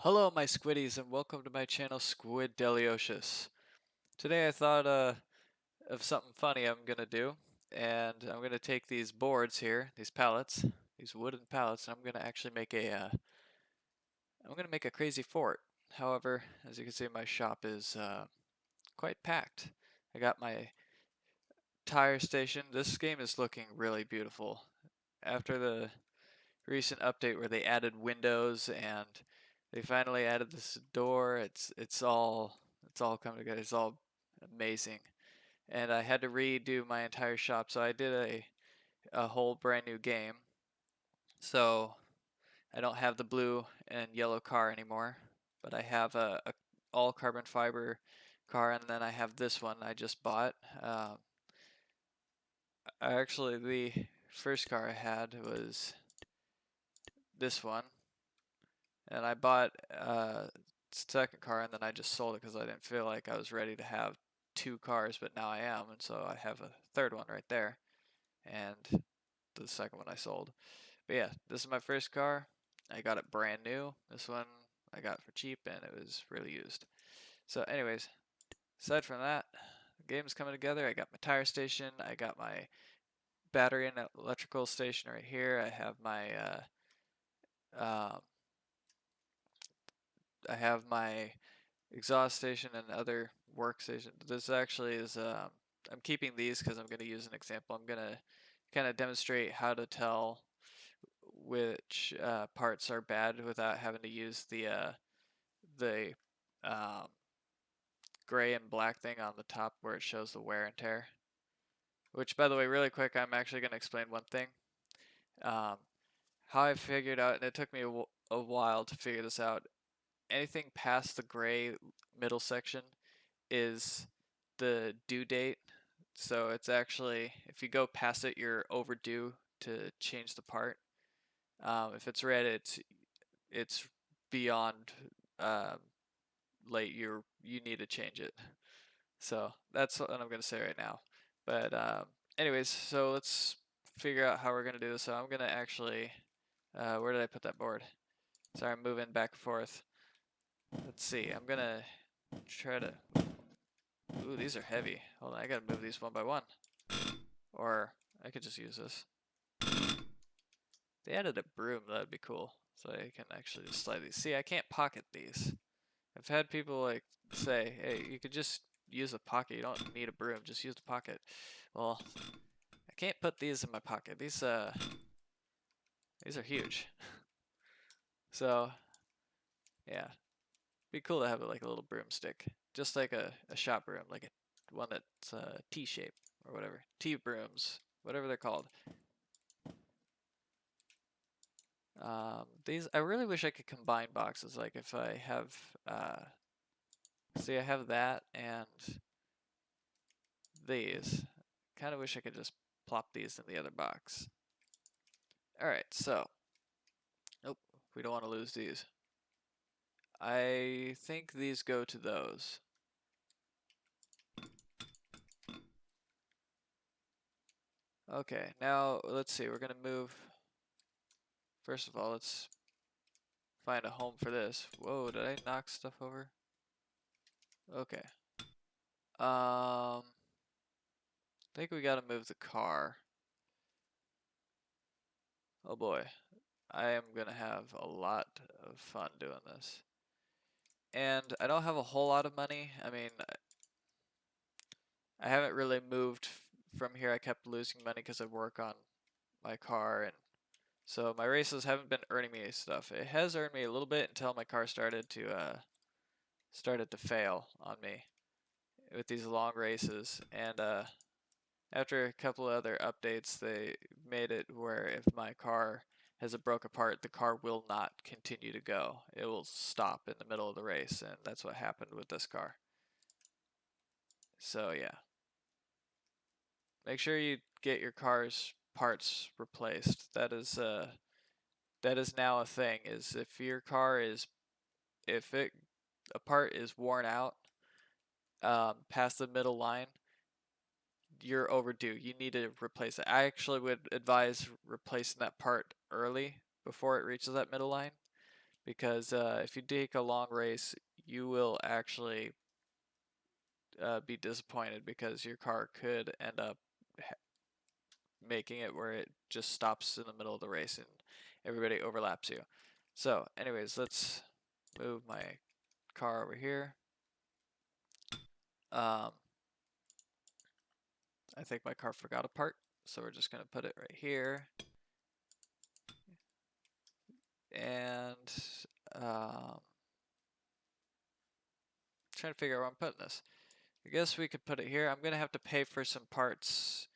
Hello my squiddies and welcome to my channel Squid Delicious. Today I thought of something funny I'm gonna do, and I'm gonna take these boards here, these pallets, these wooden pallets, and I'm gonna actually make a crazy fort. However, as you can see, my shop is quite packed. I got my tire station. This game is looking really beautiful. After the recent update where they added windows and they finally added this door. It's all come together. It's all amazing. And I had to redo my entire shop, so I did a whole brand new game. So I don't have the blue and yellow car anymore, but I have a all carbon fiber car, and then I have this one I just bought. Actually, the first car I had was this one, and I bought second car, and then I just sold it because I didn't feel like I was ready to have two cars, but now I am, and so I have a third one right there, and the second one I sold. But yeah, this is my first car. I got it brand new. This one I got for cheap, and it was really used. So, anyways, aside from that, the game's coming together. I got my tire station. I got my battery and electrical station right here. I have my um, I have my exhaust station and other workstation. This actually is, I'm keeping these because I'm going to use an example. I'm going to kind of demonstrate how to tell which parts are bad without having to use the um, gray and black thing on the top where it shows the wear and tear. Which, by the way, really quick, I'm actually going to explain one thing. Um, how I figured out, and it took me a while to figure this out. Anything past the gray middle section is the due date. So it's actually, if you go past it, you're overdue to change the part. If it's red, it's beyond um, late. You need to change it. So that's what I'm gonna say right now. But anyways, so let's figure out how we're gonna do this. So I'm gonna actually, where did I put that board? Sorry, I'm moving back and forth. Let's see. I'm gonna try to. Ooh, these are heavy. Hold on, I gotta move these one by one. Or I could just use this. They added a broom, that'd be cool. So I can actually just slide these. See, I can't pocket these. I've had people like say, hey, you could just use a pocket. You don't need a broom, just use the pocket. Well, I can't put these in my pocket. These are huge. So, yeah. Be cool to have it like a little broomstick. Just like a shop broom, like a one that's T-shape or whatever. T-brooms, whatever they're called. These, I really wish I could combine boxes. Like if I have, see, I have that and these. Kind of wish I could just plop these in the other box. All right, so, nope, we don't want to lose these. I think these go to those. Okay, now let's see. We're gonna move. First of all, let's find a home for this. Whoa, did I knock stuff over? Okay. I think we gotta move the car. Oh boy, I am gonna have a lot of fun doing this. And I don't have a whole lot of money. I mean, I haven't really moved from here. I kept losing money because of work on my car, and so my races haven't been earning me stuff. It has earned me a little bit until my car started to fail on me with these long races, and after a couple of other updates, they made it where if my car has a broke apart, the car will not continue to go. It will stop in the middle of the race, and that's what happened with this car. So yeah, make sure you get your car's parts replaced. That is now a thing. Is if your car is if it a part is worn out past the middle line, you're overdue. You need to replace it. I actually would advise replacing that part early before it reaches that middle line because if you take a long race, you will actually be disappointed because your car could end up making it where it just stops in the middle of the race and everybody overlaps you. So, anyways, let's move my car over here. Um, I think my car forgot a part, so we're just gonna put it right here. And trying to figure out where I'm putting this. I guess we could put it here. I'm gonna have to pay for some parts,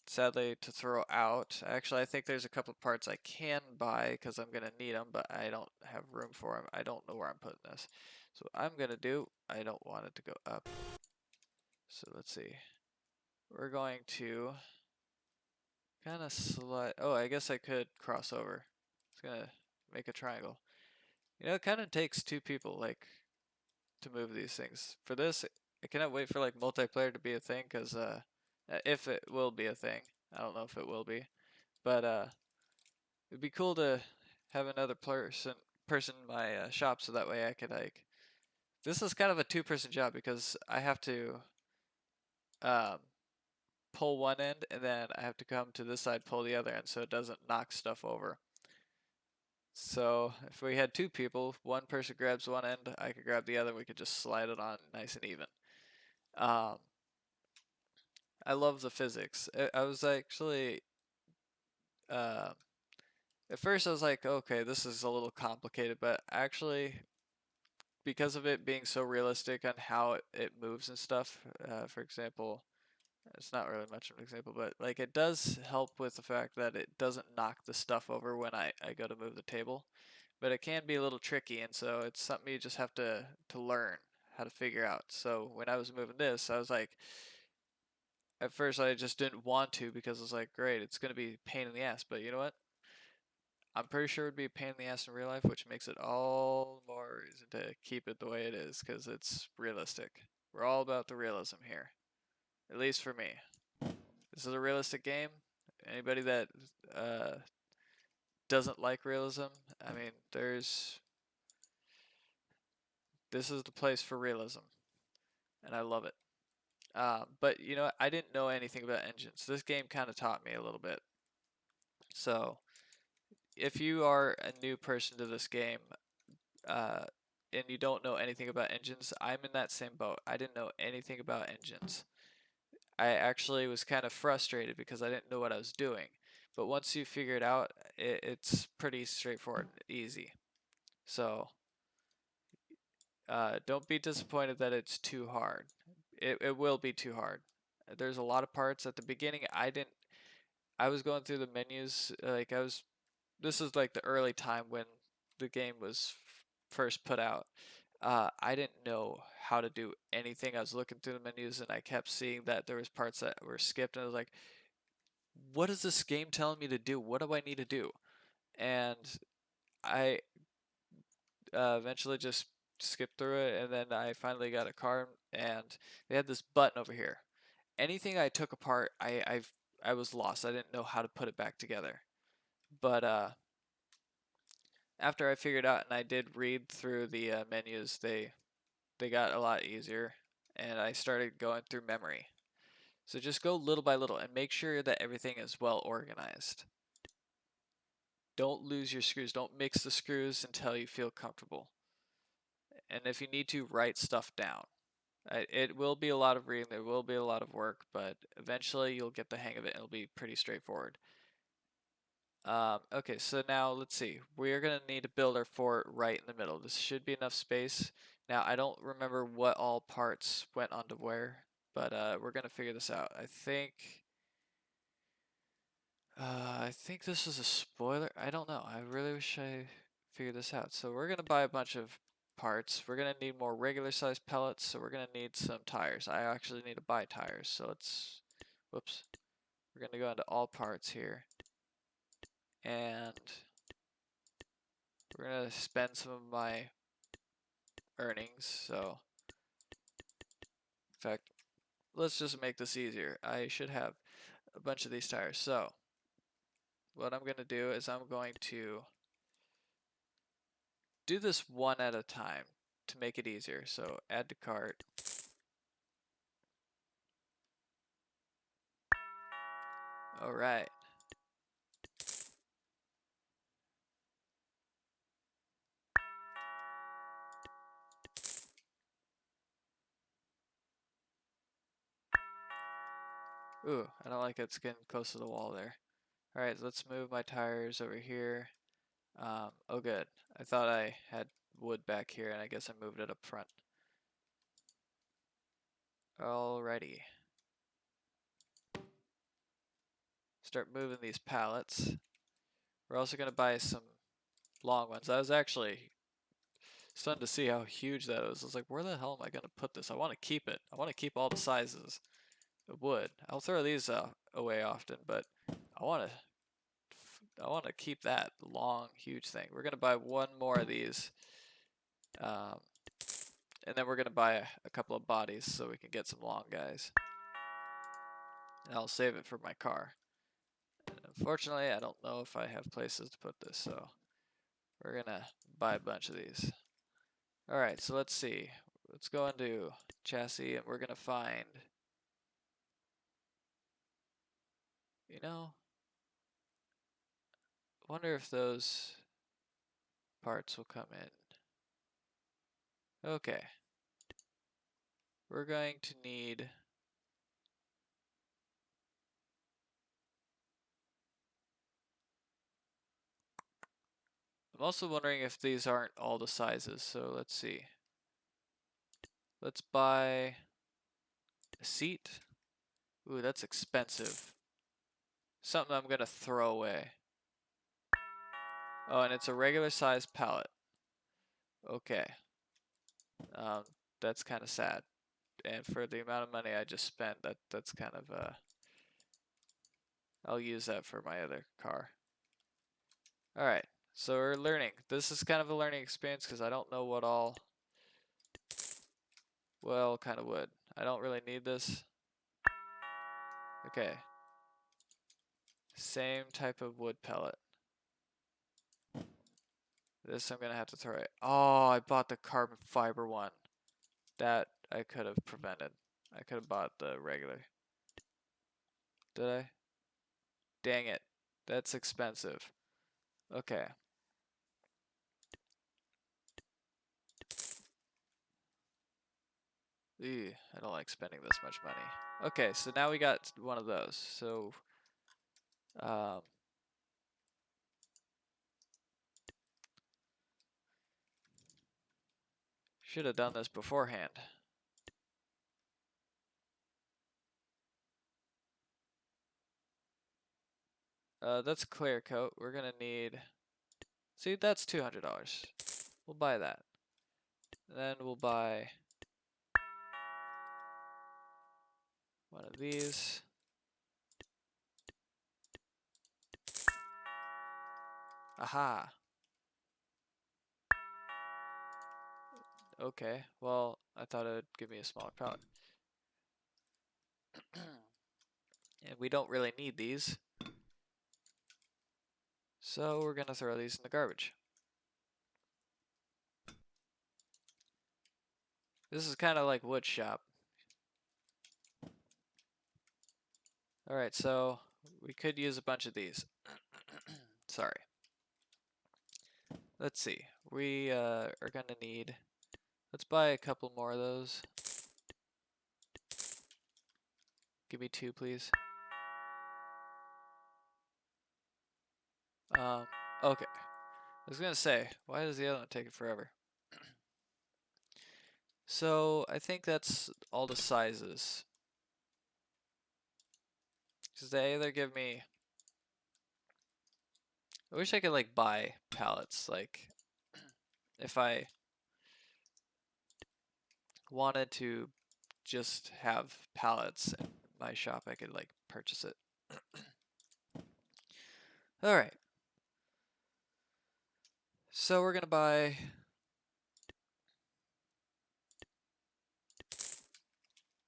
sadly, to throw out. Actually, I think there's a couple of parts I can buy because I'm gonna need them, but I don't have room for them. I don't know where I'm putting this. So what I'm gonna do, I don't want it to go up. So let's see. We're going to kind of slide. Oh, I guess I could cross over. It's gonna make a triangle. You know, it kind of takes two people, like, to move these things. For this, I cannot wait for like multiplayer to be a thing, because if it will be a thing, I don't know if it will be, but it'd be cool to have another person in my shop, so that way I could like. This is kind of a two-person job because I have to um, pull one end and then I have to come to this side, pull the other end, so it doesn't knock stuff over. So if we had two people, one person grabs one end, I could grab the other, we could just slide it on nice and even. Um, I love the physics. I was actually, uh, at first I was like, okay, this is a little complicated, but actually, because of it being so realistic on how it moves and stuff, for example, it's not really much of an example, but like it does help with the fact that it doesn't knock the stuff over when I go to move the table. But it can be a little tricky, and so it's something you just have to learn how to figure out. So when I was moving this, I was like, at first I just didn't want to because I was like, great, it's gonna be a pain in the ass. But you know what? I'm pretty sure it'd be a pain in the ass in real life, which makes it all the more reason to keep it the way it is, because it's realistic. We're all about the realism here, at least for me. This is a realistic game. Anybody that uh, doesn't like realism, I mean, this is the place for realism, and I love it. But you know what? I didn't know anything about engines. This game kind of taught me a little bit. So if you are a new person to this game, uh, and you don't know anything about engines, I'm in that same boat. I didn't know anything about engines. I actually was kind of frustrated because I didn't know what I was doing. But once you figure it out, it's pretty straightforward and easy. So don't be disappointed that it's too hard. It will be too hard. There's a lot of parts at the beginning. I was going through the menus, like this is like the early time when the game was first put out. I didn't know how to do anything. I was looking through the menus and I kept seeing that there was parts that were skipped, and I was like, what is this game telling me to do? What do I need to do? And I eventually just skipped through it, and then I finally got a car, and they had this button over here. Anything I took apart, I was lost. I didn't know how to put it back together. But after I figured out and I did read through the menus, they got a lot easier, and I started going through memory. So just go little by little and make sure that everything is well organized. Don't lose your screws. Don't mix the screws until you feel comfortable. And if you need to, write stuff down. It will be a lot of reading, there will be a lot of work, but eventually you'll get the hang of it and it'll be pretty straightforward. Okay, so now let's see. We're going to need to build our fort right in the middle. This should be enough space. Now, I don't remember what all parts went onto where, but we're going to figure this out. I think this is a spoiler. I don't know. I really wish I figured this out. So we're going to buy a bunch of parts. We're going to need more regular sized pellets, so we're going to need some tires. I actually need to buy tires, so whoops. We're going to go into all parts here. And we're going to spend some of my earnings, so in fact, let's just make this easier. I should have a bunch of these tires. So what I'm going to do is I'm going to do this one at a time to make it easier. So add to cart. All right. Ooh, I don't like it's getting close to the wall there. All right, let's move my tires over here. Oh good. I thought I had wood back here and I guess I moved it up front. Alrighty. Start moving these pallets. We're also gonna buy some long ones. I was actually stunned to see how huge that was. I was like, where the hell am I gonna put this? I want to keep it. I want to keep all the sizes of wood. I'll throw these away often, but I want to keep that long, huge thing. We're gonna buy one more of these, um, and then we're gonna buy a couple of bodies so we can get some long guys. And I'll save it for my car. And unfortunately, I don't know if I have places to put this, so we're gonna buy a bunch of these. Alright, so let's see. Let's go into chassis and we're gonna find, you know, wonder if those parts will come in. Okay. We're going to need I'm also wondering if these aren't all the sizes, so let's see. Let's buy a seat. Ooh, that's expensive. Something I'm gonna throw away. Oh, and it's a regular size pallet. Okay. Um, that's kind of sad. And for the amount of money I just spent, that's kind of I'll use that for my other car. Alright, so we're learning. This is kind of a learning experience because I don't know what all, well, kind of wood. I don't really need this. Okay. Same type of wood pellet. This I'm gonna have to throw it. Oh, I bought the carbon fiber one. That I could have prevented. I could have bought the regular. Did I? Dang it. That's expensive. Okay. Ew, I don't like spending this much money. Okay, so now we got one of those. So, um, should have done this beforehand. That's clear coat. We're gonna need. See, that's $200. We'll buy that. And then we'll buy one of these. Aha. Okay. Well, I thought it would give me a smaller pallet. And we don't really need these. So we're gonna throw these in the garbage. This is kind of like wood shop. Alright, so we could use a bunch of these. Sorry. Let's see. We are gonna need, let's buy a couple more of those. Give me 2, please. Okay. I was gonna say, why does the other one take it forever? So I think that's all the sizes. Because they either give me, I wish I could like buy pallets. Like if I wanted to just have pallets in my shop, I could like purchase it. Alright. So we're gonna buy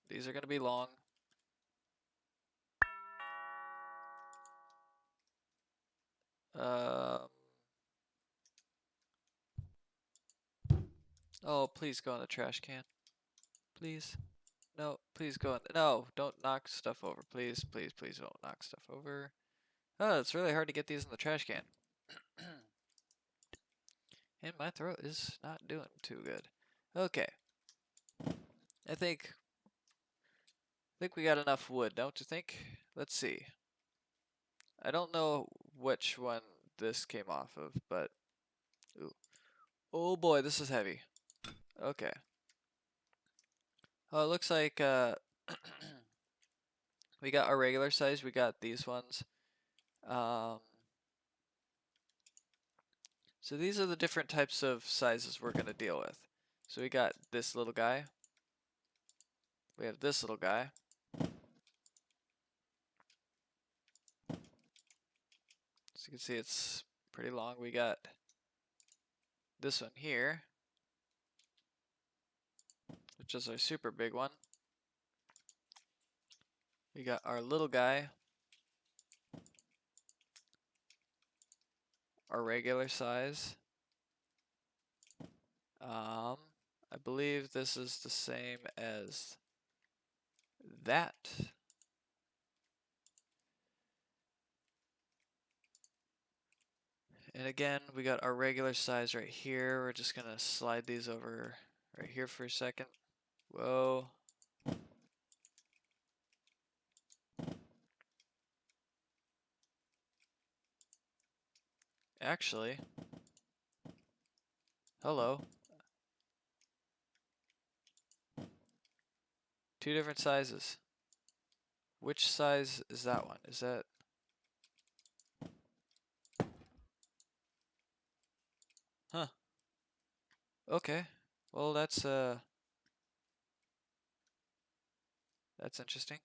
these are gonna be long. Um Oh, please go in the trash can. Please. No, please go in. No, don't knock stuff over. Please, please, please don't knock stuff over. Oh, it's really hard to get these in the trash can. And my throat is not doing too good. Okay. I think we got enough wood, don't you think? Let's see. I don't know which one this came off of, but ooh. Oh boy, this is heavy. Okay. Oh, it looks like we got our regular size. We got these ones. Um, so these are the different types of sizes we're gonna deal with. So we got this little guy. We have this little guy. So you can see it's pretty long. We got this one here, which is our super big one. We got our little guy, our regular size. I believe this is the same as that. And again, we got our regular size right here. We're just gonna slide these over right here for a second. Whoa. Actually, hello. Two different sizes. Which size is that one? Is that... Huh. Okay. Well, that's interesting.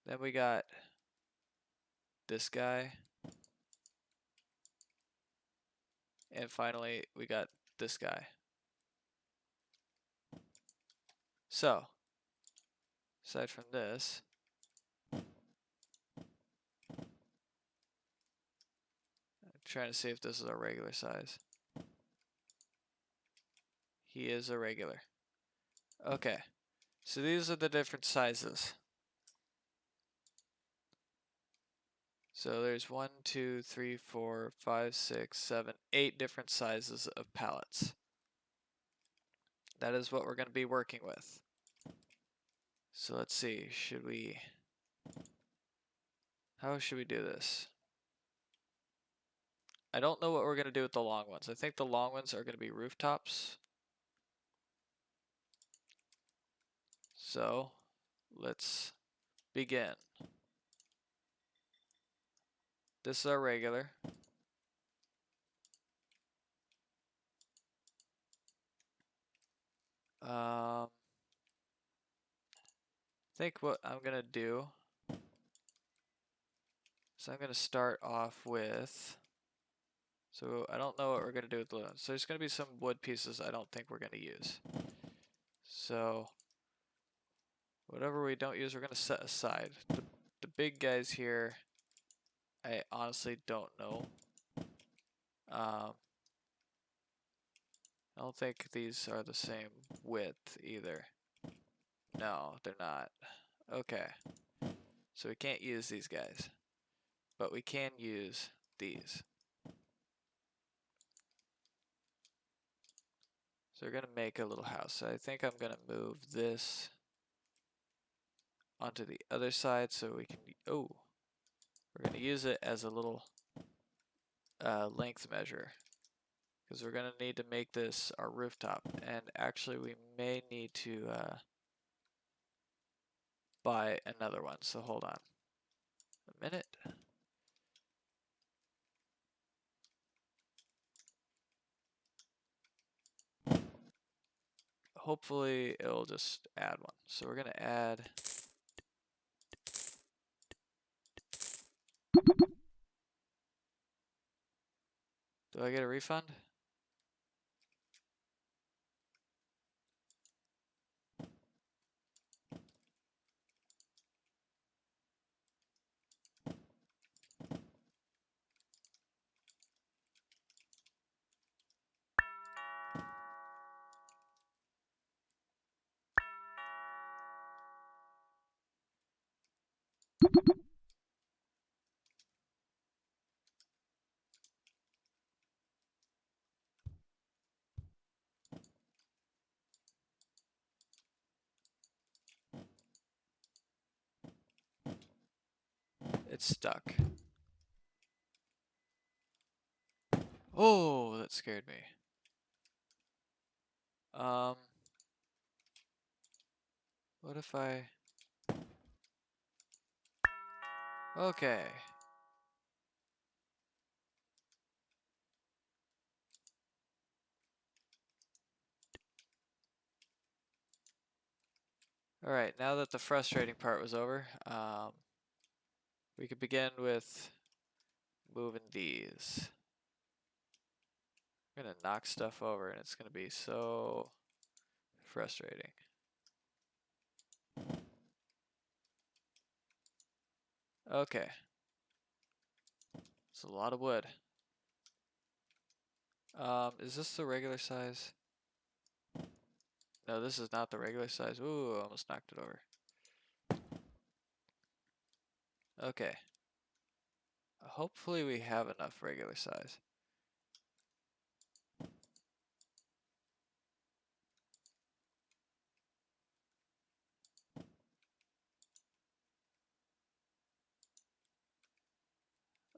Then we got this guy. And finally, we got this guy. So, aside from this, I'm trying to see if this is a regular size. He is a regular. Okay, so these are the different sizes. So there's 1, 2, 3, 4, 5, 6, 7, 8 different sizes of pallets. That is what we're going to be working with. So let's see, how should we do this? I don't know what we're going to do with the long ones. I think the long ones are going to be rooftops. So let's begin. This is our regular. I think what I'm going to do is I'm going to start off with... So I don't know what we're going to do with the ones. So there's going to be some wood pieces I don't think we're going to use. So whatever we don't use, we're going to set aside. The big guys here, I honestly don't know. I don't think these are the same width either. No, they're not. Okay. So we can't use these guys. But we can use these. So we're going to make a little house. So I think I'm going to move this onto the other side so we can... Oh! We're going to use it as a little length measure. Because we're going to need to make this our rooftop. And actually we may need to buy another one. So hold on a minute. Hopefully it'll just add one. So we're going to add... Do I get a refund? It's stuck. Oh, that scared me. What if I... Okay. Alright, now that the frustrating part was over, we could begin with moving these. I'm gonna knock stuff over and it's gonna be so frustrating. Okay. It's a lot of wood. Is this the regular size? No, this is not the regular size. Ooh, almost knocked it over. Okay. Hopefully we have enough regular size.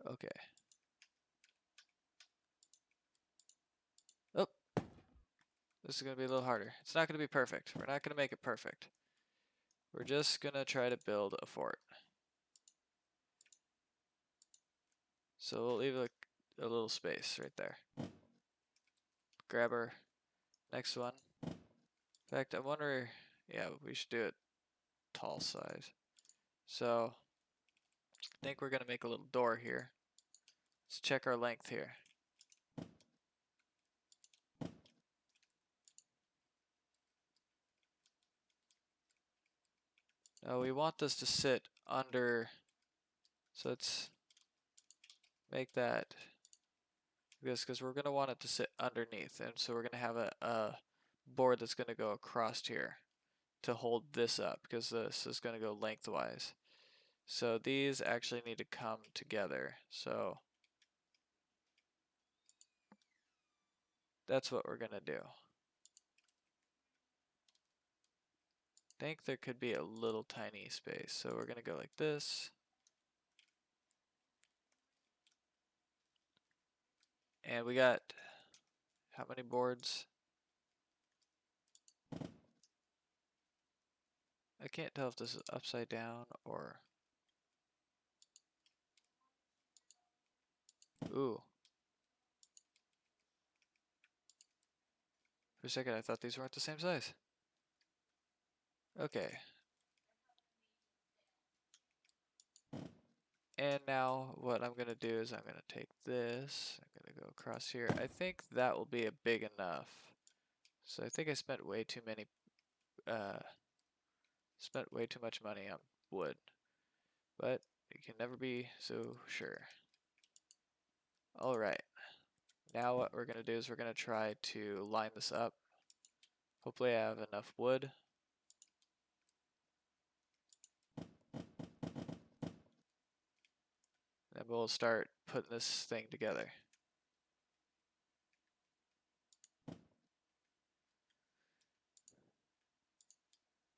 Okay. Oh, this is gonna be a little harder. It's not gonna be perfect. We're not gonna make it perfect. We're just gonna try to build a fort. So we'll leave a little space right there. Grab our next one. In fact, I wonder, yeah, we should do it tall size. So I think we're gonna make a little door here. Let's check our length here. Now we want this to sit under, so let's make that this because we're gonna want it to sit underneath, and so we're gonna have a board that's gonna go across here to hold this up because this is gonna go lengthwise. So these actually need to come together. So that's what we're gonna do. I think there could be a little tiny space. So we're gonna go like this. And we got how many boards? I can't tell if this is upside down or... Ooh. For a second I thought these weren't the same size. Okay. And now what I'm going to do is I'm going to take this, I'm going to go across here. I think that will be a big enough. So I think I spent way too much money on wood. But you can never be so sure. Alright. Now what we're going to do is we're going to try to line this up. Hopefully I have enough wood. Then we'll start putting this thing together.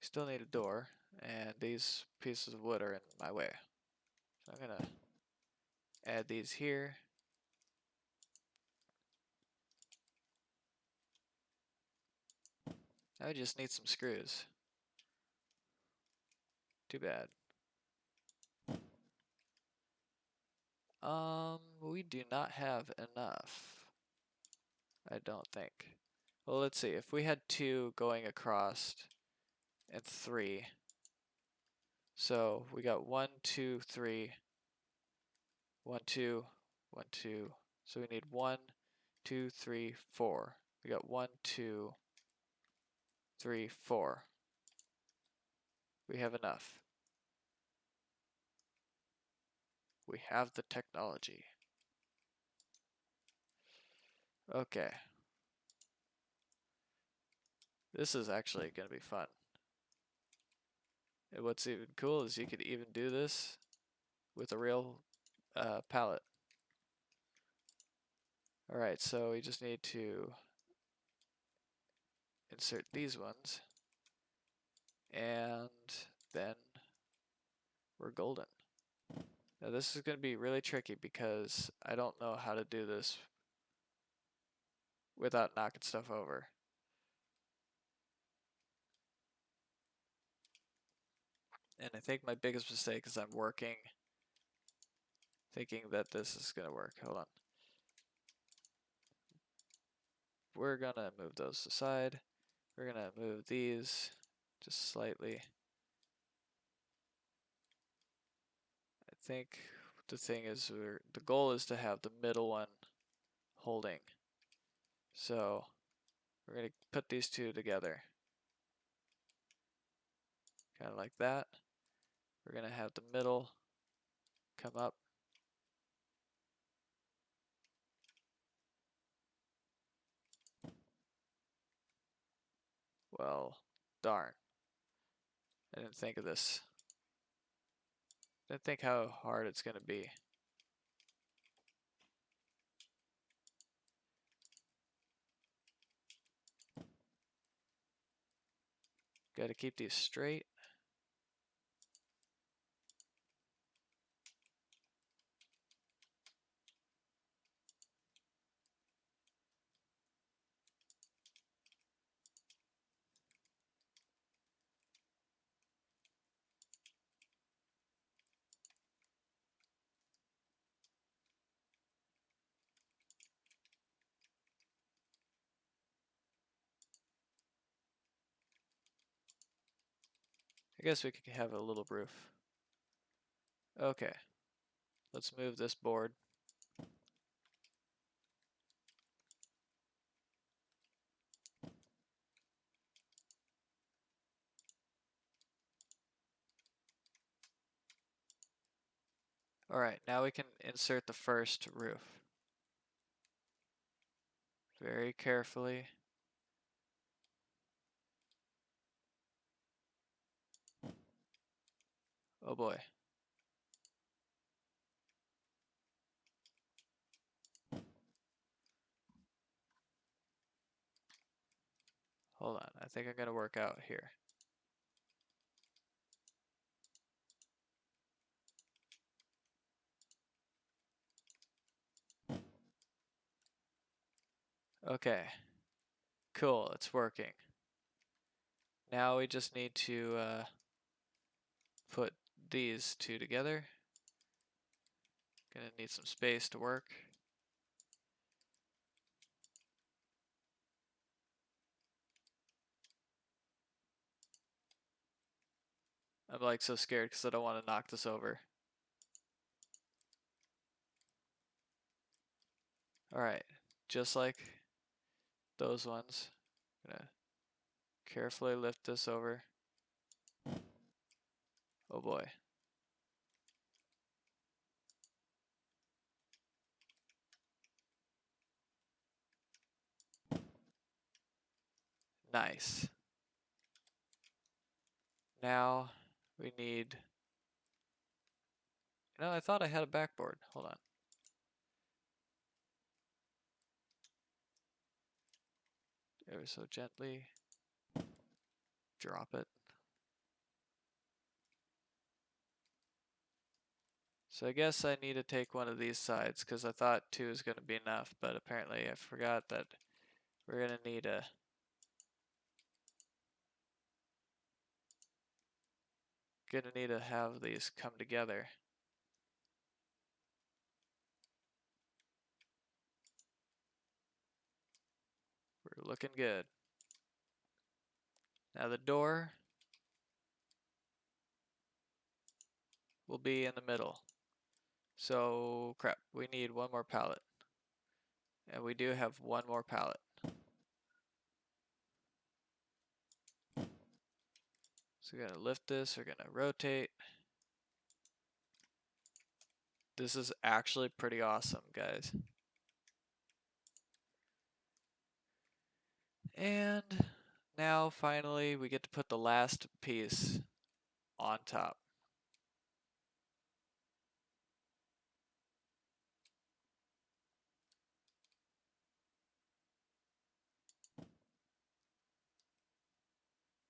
Still need a door, and these pieces of wood are in my way. So I'm gonna add these here. Now we just need some screws. Too bad. We do not have enough. I don't think. Well, let's see. If we had 2 going across and 3. So we got 1, 2, 3. 1, 2, 1, 2. So we need 1, 2, 3, 4. We got 1, 2, 3, 4. We have enough. We have the technology. Okay. This is actually going to be fun. And what's even cool is you could even do this with a real pallet. Alright, so we just need to insert these ones, and then we're golden. Now this is going to be really tricky because I don't know how to do this without knocking stuff over. And I think my biggest mistake is I'm working thinking that this is going to work. Hold on. We're going to move those aside. We're going to move these just slightly. I think the thing is the goal is to have the middle one holding. So we're going to put these two together. Kind of like that. We're going to have the middle come up. Well, darn. I didn't think of this. Didn't think how hard it's going to be. Got to keep these straight. I guess we could have a little roof. Okay, let's move this board. Alright, now we can insert the first roof. Very carefully. Oh boy. Hold on, I think I'm gonna work out here. Okay, cool, it's working. Now we just need to put these two together. Gonna need some space to work. I'm like so scared because I don't want to knock this over. Alright, just like those ones. Gonna carefully lift this over. Oh boy. Nice. Now we need, I thought I had a backboard. Hold on. Ever so gently drop it. So I guess I need to take one of these sides because I thought two is going to be enough, but apparently I forgot that we're going to need to have these come together. We're looking good. Now the door will be in the middle. So crap, we need one more pallet. And we do have one more pallet. So we're gonna lift this, we're gonna rotate. This is actually pretty awesome, guys. And now finally we get to put the last piece on top.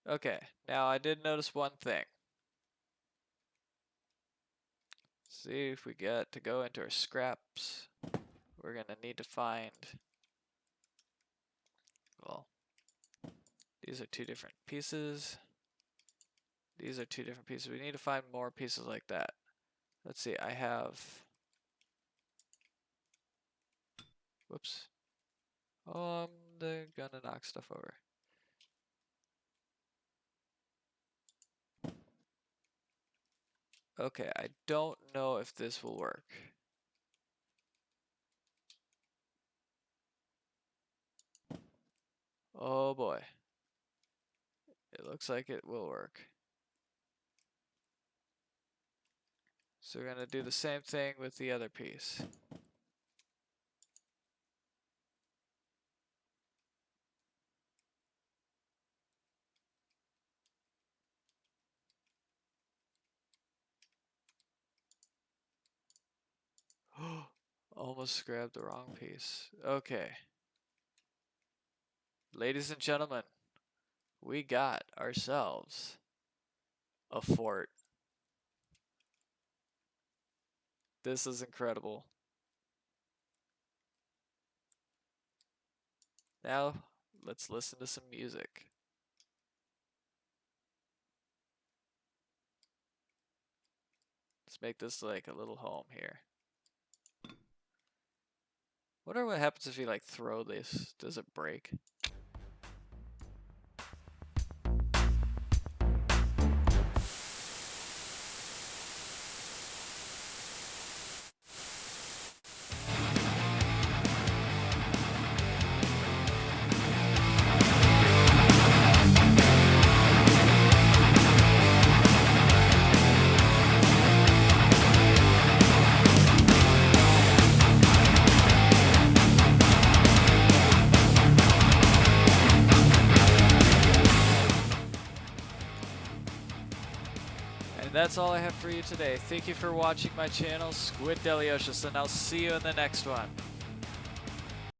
Okay, now I did notice one thing. See if we get to go into our scraps. We're gonna need to find, well, these are two different pieces. These are two different pieces. We need to find more pieces like that. Let's see, I have, whoops. Oh, I'm gonna knock stuff over. Okay, I don't know if this will work. Oh boy. It looks like it will work. So we're gonna do the same thing with the other piece. Almost grabbed the wrong piece. Okay. Ladies and gentlemen, we got ourselves a fort. This is incredible. Now, let's listen to some music. Let's make this like a little home here. Wonder what happens if you like throw this. Does it break? And that's all I have for you today. Thank you for watching my channel, Squid Deliocious, and I'll see you in the next one.